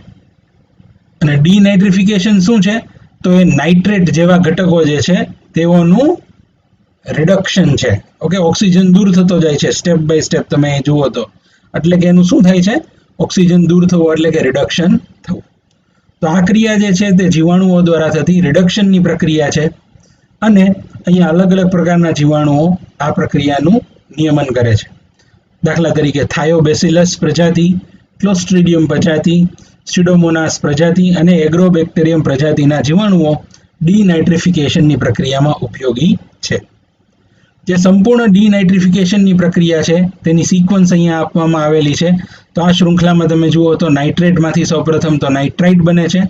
અને ડીનાઇટ્રિફિકેશન શું છે? તો એ નાઇટ્રેટ જેવા ઘટકો જે છે તેઓનું રિડક્શન છે. ઓકે, ઓક્સિજન દૂર થતો જાય છે સ્ટેપ બાય સ્ટેપ, તમે જુઓ તો. એટલે કે એનું શું થાય છે? ઓક્સિજન દૂર થવું એટલે કે રિડક્શન થવું. તો આ ક્રિયા જે છે તે જીવાણુઓ દ્વારા થતી રિડક્શનની પ્રક્રિયા છે. અને અહીંયા અલગ અલગ પ્રકારના જીવાણુઓ આ પ્રક્રિયાનું નિયમન કરે છે. દાખલા તરીકે થાયોબેસિલસ પ્રજાતિ, ક્લોસ્ટ્રીડિયમ પ્રજાતિ, સ્યુડોમોનાસ પ્રજાતિ અને એગ્રોબેક્ટેરિયમ પ્રજાતિના જીવાણુઓ ડીનાઇટ્રિફિકેશનની પ્રક્રિયામાં ઉપયોગી છે. જે સંપૂર્ણ ડીનાઇટ્રિફિકેશનની પ્રક્રિયા છે તેની સિક્વન્સ અહીંયા આપવામાં આવેલી છે. તો આ શૃંખલામાં તમે જુઓ તો નાઇટ્રેટમાંથી સૌપ્રથમ તો નાઇટ્રાઇટ બને છે,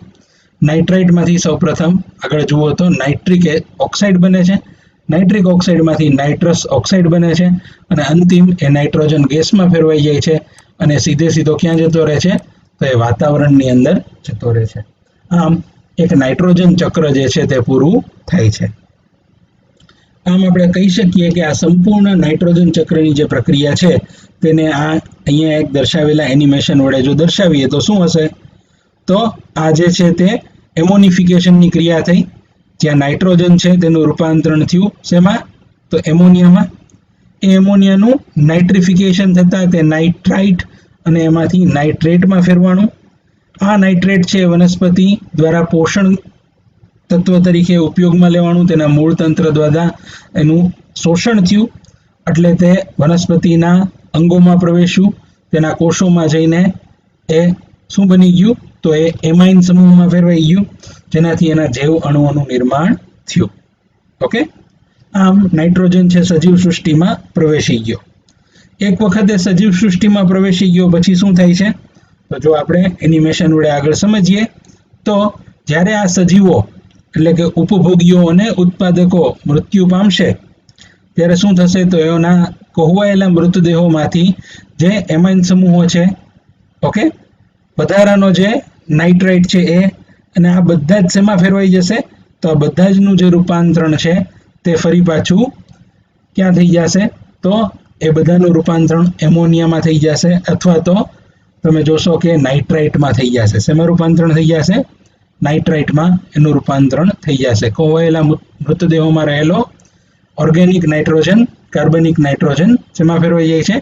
નાઇટ્રાઇટમાંથી સૌપ્રથમ આગળ જુઓ તો નાઇટ્રિક ઓક્સાઇડ બને છે, નાઇટ્રિક ઓક્સાઇડમાંથી નાઇટ્રસ ઓક્સાઇડ બને છે અને અંતિમ એ નાઇટ્રોજન ગેસમાં ફેરવાઈ જાય છે અને સીધો ક્યાં જતો રહે છે? તો એ વાતાવરણની અંદર જતો રહે છે. આમ એક નાઇટ્રોજન ચક્ર જે છે તે પૂરું થાય છે. આમ આપણે કહી શકીએ કે આ સંપૂર્ણ નાઇટ્રોજન ચક્રની જે પ્રક્રિયા છે તેને આ અહીંયા એક દર્શાવેલા એનિમેશન વડે જો દર્શાવીએ તો શું હશે? તો આ જે છે તે એમોનિફિકેશનની ક્રિયા થઈ, જ્યાં નાઇટ્રોજન છે તેનું રૂપાંતરણ થયું શેમાં? તો એમોનિયામાં. એ એમોનિયાનું નાઇટ્રિફિકેશન થતાં તે નાઇટ્રાઇટ અને એમાંથી નાઇટ્રેટમાં ફેરવાનું. આ નાઇટ્રેટ છે વનસ્પતિ દ્વારા પોષણ તત્વ તરીકે ઉપયોગમાં લેવાનું, તેના મૂળ તંત્ર દ્વારા એનું શોષણ થયું એટલે તે વનસ્પતિના અંગોમાં પ્રવેશ્યું, તેના કોષોમાં જઈને એ શું બની ગયું? તો એ એમાઇન સમૂહમાં ફેરવાઈ ગયું, જેનાથી એના જૈવ અણુઓનું નિર્માણ થયું. ઓકે, આમ નાઇટ્રોજન છે સજીવ સૃષ્ટિમાં પ્રવેશી ગયો. એક વખતે સજીવ સૃષ્ટિમાં પ્રવેશી ગયો પછી શું થાય છે? તો જો આપણે એનિમેશન વડે આગળ સમજીએ તો જ્યારે આ સજીવો એટલે કે ઉપભોગીઓ અને ઉત્પાદકો મૃત્યુ પામશે ત્યારે શું થશે? તો એના કોહવાયેલા મૃતદેહોમાંથી જે એમાઇન સમૂહો છે, ઓકે, વધારાનો જે નાઇટ્રાઇટ છે એ, અને આ બધા જ શેમાં ફેરવાઈ જશે? તો આ બધા જનું જે રૂપાંતરણ છે તે ફરી પાછું ક્યાં થઈ જશે? તો એ બધાનું રૂપાંતરણ એમોનિયામાં થઈ જશે અથવા તો તમે જોશો કે નાઇટ્રાઇટમાં થઈ જશે. શેમાં રૂપાંતરણ થઈ જશે? નાઇટ્રાઇટમાં એનું રૂપાંતરણ થઈ જશે. કોહવાયેલા મૃતદેહોમાં રહેલો ઓર્ગેનિક નાઇટ્રોજન, કાર્બનિક નાઇટ્રોજન શેમાં ફેરવાઈ જાય છે?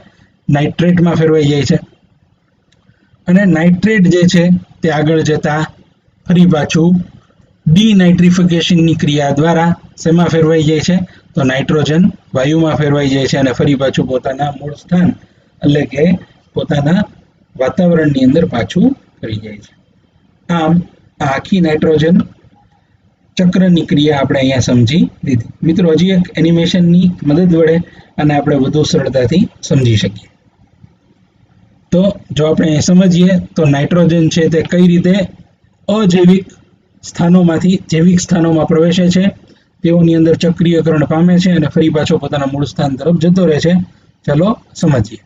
નાઇટ્રેટમાં ફેરવાઈ જાય છે. અને નાઇટ્રેટ જે છે તે આગળ જતા ફરી પાછું ડીનાઇટ્રિફિકેશનની ક્રિયા દ્વારા શેમાં ફેરવાઈ જાય છે? તો નાઇટ્રોજન વાયુમાં ફેરવાઈ જાય છે અને ફરી પાછું પોતાના મૂળ સ્થાન એટલે કે પોતાના વાતાવરણની અંદર પાછું ફરી જાય છે. આમ આ આખી નાઇટ્રોજન ચક્રની ક્રિયા આપણે અહીંયા સમજી લીધી. મિત્રો, હજી એક એનિમેશનની મદદ વડે અને આપણે વધુ સરળતાથી સમજી શકીએ. તો જો આપણે સમજીએ તો નાઇટ્રોજન છે તે કઈ રીતે અજૈવિક સ્થાનોમાંથી જૈવિક સ્થાનોમાં પ્રવેશે છે, તેઓની અંદર ચક્રીયકરણ પામે છે અને ફરી પાછો પોતાના મૂળ સ્થાન તરફ જતો રહે છે. ચાલો સમજીએ.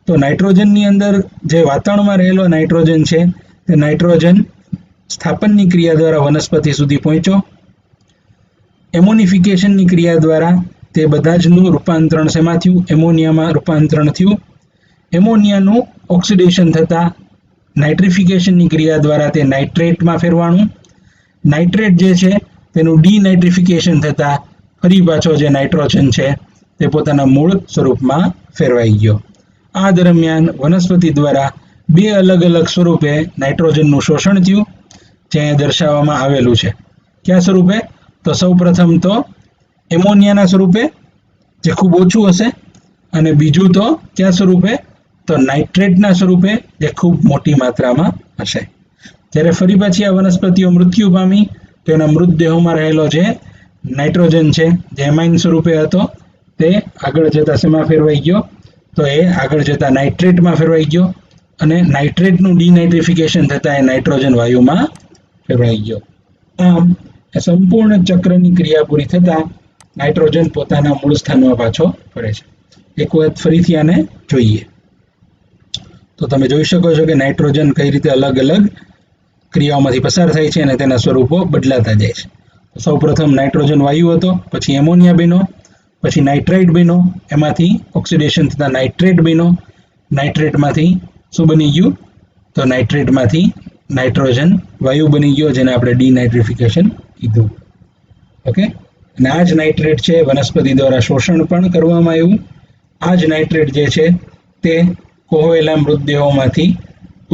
તો નાઇટ્રોજનની અંદર જે વાતાવરણમાં રહેલો નાઇટ્રોજન છે તે નાઇટ્રોજન સ્થાપનની ક્રિયા દ્વારા વનસ્પતિ સુધી પહોંચ્યો. એમોનિફિકેશનની ક્રિયા દ્વારા તે બધા જનું રૂપાંતરણ શેમાં થયું? એમોનિયામાં રૂપાંતરણ થયું. એમોનિયાનું ઓક્સિડેશન થતાં નાઇટ્રિફિકેશનની ક્રિયા દ્વારા તે નાઇટ્રેટમાં ફેરવાનું. નાઇટ્રેટ જે છે તેનું ડીનાઇટ્રિફિકેશન થતાં ફરી પાછો જે નાઇટ્રોજન છે તે પોતાના મૂળ સ્વરૂપમાં ફેરવાઈ ગયો. આ દરમિયાન વનસ્પતિ દ્વારા બે અલગ અલગ સ્વરૂપે નાઇટ્રોજનનું શોષણ થયું, જે દર્શાવવામાં આવેલું છે. કયા સ્વરૂપે? તો સૌ પ્રથમ તો એમોનિયાના સ્વરૂપે, જે ખૂબ ઓછું હશે, અને બીજું તો કયા સ્વરૂપે? તો નાઇટ્રેટના સ્વરૂપે, જે ખૂબ મોટી માત્રામાં હશે. જ્યારે ફરી પાછી આ વનસ્પતિઓ મૃત્યુ પામી તો એના મૃતદેહોમાં રહેલો જે નાઇટ્રોજન છે, જે એમાઇન સ્વરૂપે હતો, તે આગળ જતા શેમાં ફેરવાઈ ગયો? તો એ આગળ જતા નાઇટ્રેટમાં ફેરવાઈ ગયો અને નાઇટ્રેટનું ડીનાઇટ્રિફિકેશન થતાં એ નાઇટ્રોજન વાયુમાં ફેરવાઈ ગયો. આમ સંપૂર્ણ ચક્રની ક્રિયા પૂરી થતાં નાઇટ્રોજન પોતાના મૂળ સ્થાનમાં પાછો ફરે છે. એક વખત ફરીથી આને જોઈએ તો તમે જોઈ શકો છો કે નાઇટ્રોજન કઈ રીતે અલગ અલગ ક્રિયાઓમાંથી પસાર થાય છે અને તેના સ્વરૂપો બદલાતા જાય છે. સૌ પ્રથમ નાઇટ્રોજન વાયુ હતો, પછી એમોનિયા બન્યો, પછી નાઇટ્રાઇટ બન્યો, એમાંથી ઓક્સિડેશન થતાં નાઇટ્રેટ બન્યો, નાઇટ્રેટમાંથી શું બની ગયું? તો નાઇટ્રેટમાંથી નાઇટ્રોજન વાયુ બની ગયો, જેને આપણે ડીનાઇટ્રિફિકેશન કીધું. ઓકે, અને આ જ નાઇટ્રેટ છે વનસ્પતિ દ્વારા શોષણ પણ કરવામાં આવ્યું. આ જ નાઇટ્રેટ જે છે તે કોહવેલા મૃતદેહોમાંથી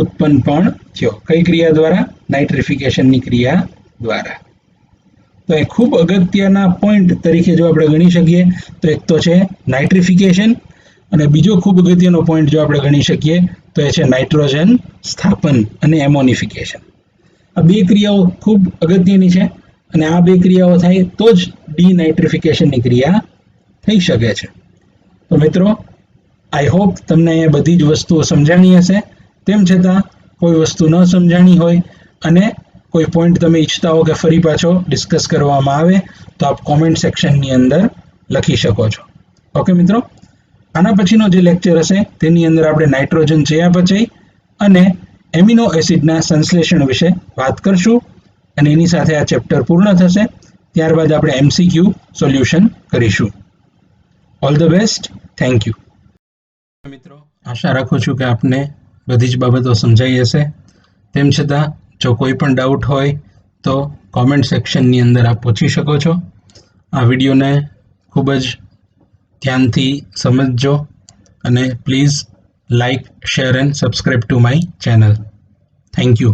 ઉત્પન્ન પણ થયો. કઈ ક્રિયા દ્વારા? નાઇટ્રિફિકેશનની ક્રિયા દ્વારા. તો એ ખૂબ અગત્યના પોઈન્ટ તરીકે જો આપણે ગણી શકીએ તો એક તો છે નાઇટ્રિફિકેશન અને બીજો ખૂબ અગત્યનો પોઈન્ટ જો આપણે ગણી શકીએ તો એ છે નાઇટ્રોજન સ્થાપન અને એમોનિફિકેશન. આ બે ક્રિયાઓ ખૂબ અગત્યની છે અને આ બે ક્રિયાઓ થાય તો જ ડીનાઇટ્રિફિકેશનની ક્રિયા થઈ શકે છે. તો મિત્રો, આઈ હોપ તમને અહીંયા બધી જ વસ્તુઓ સમજાણી હશે. તેમ છતાં કોઈ વસ્તુ ન સમજાણી હોય અને કોઈ પોઈન્ટ તમે ઈચ્છતા હો કે ફરી પાછો ડિસ્કસ કરવામાં આવે તો આપ કોમેન્ટ સેક્શનની અંદર લખી શકો છો. ઓકે મિત્રો, આના પછીનો જે લેક્ચર હશે તેની અંદર આપણે નાઇટ્રોજન ચયાપચય અને એમિનો એસિડના સંશ્લેષણ વિશે વાત કરશું અને એની સાથે આ ચેપ્ટર પૂર્ણ થશે. ત્યારબાદ આપણે MCQ સોલ્યુશન કરીશું. All the best. Thank you. મિત્રો, આશા રાખું છું કે આપને બધી જ બાબતો સમજાઈ હશે. તેમ છતાં જો કોઈ પણ ડાઉટ હોય તો કોમેન્ટ સેક્શનની અંદર આપ પૂછી શકો છો. આ વિડીયોને ખૂબ જ ધ્યાનથી સમજજો અને please like, share and subscribe to my channel. Thank you.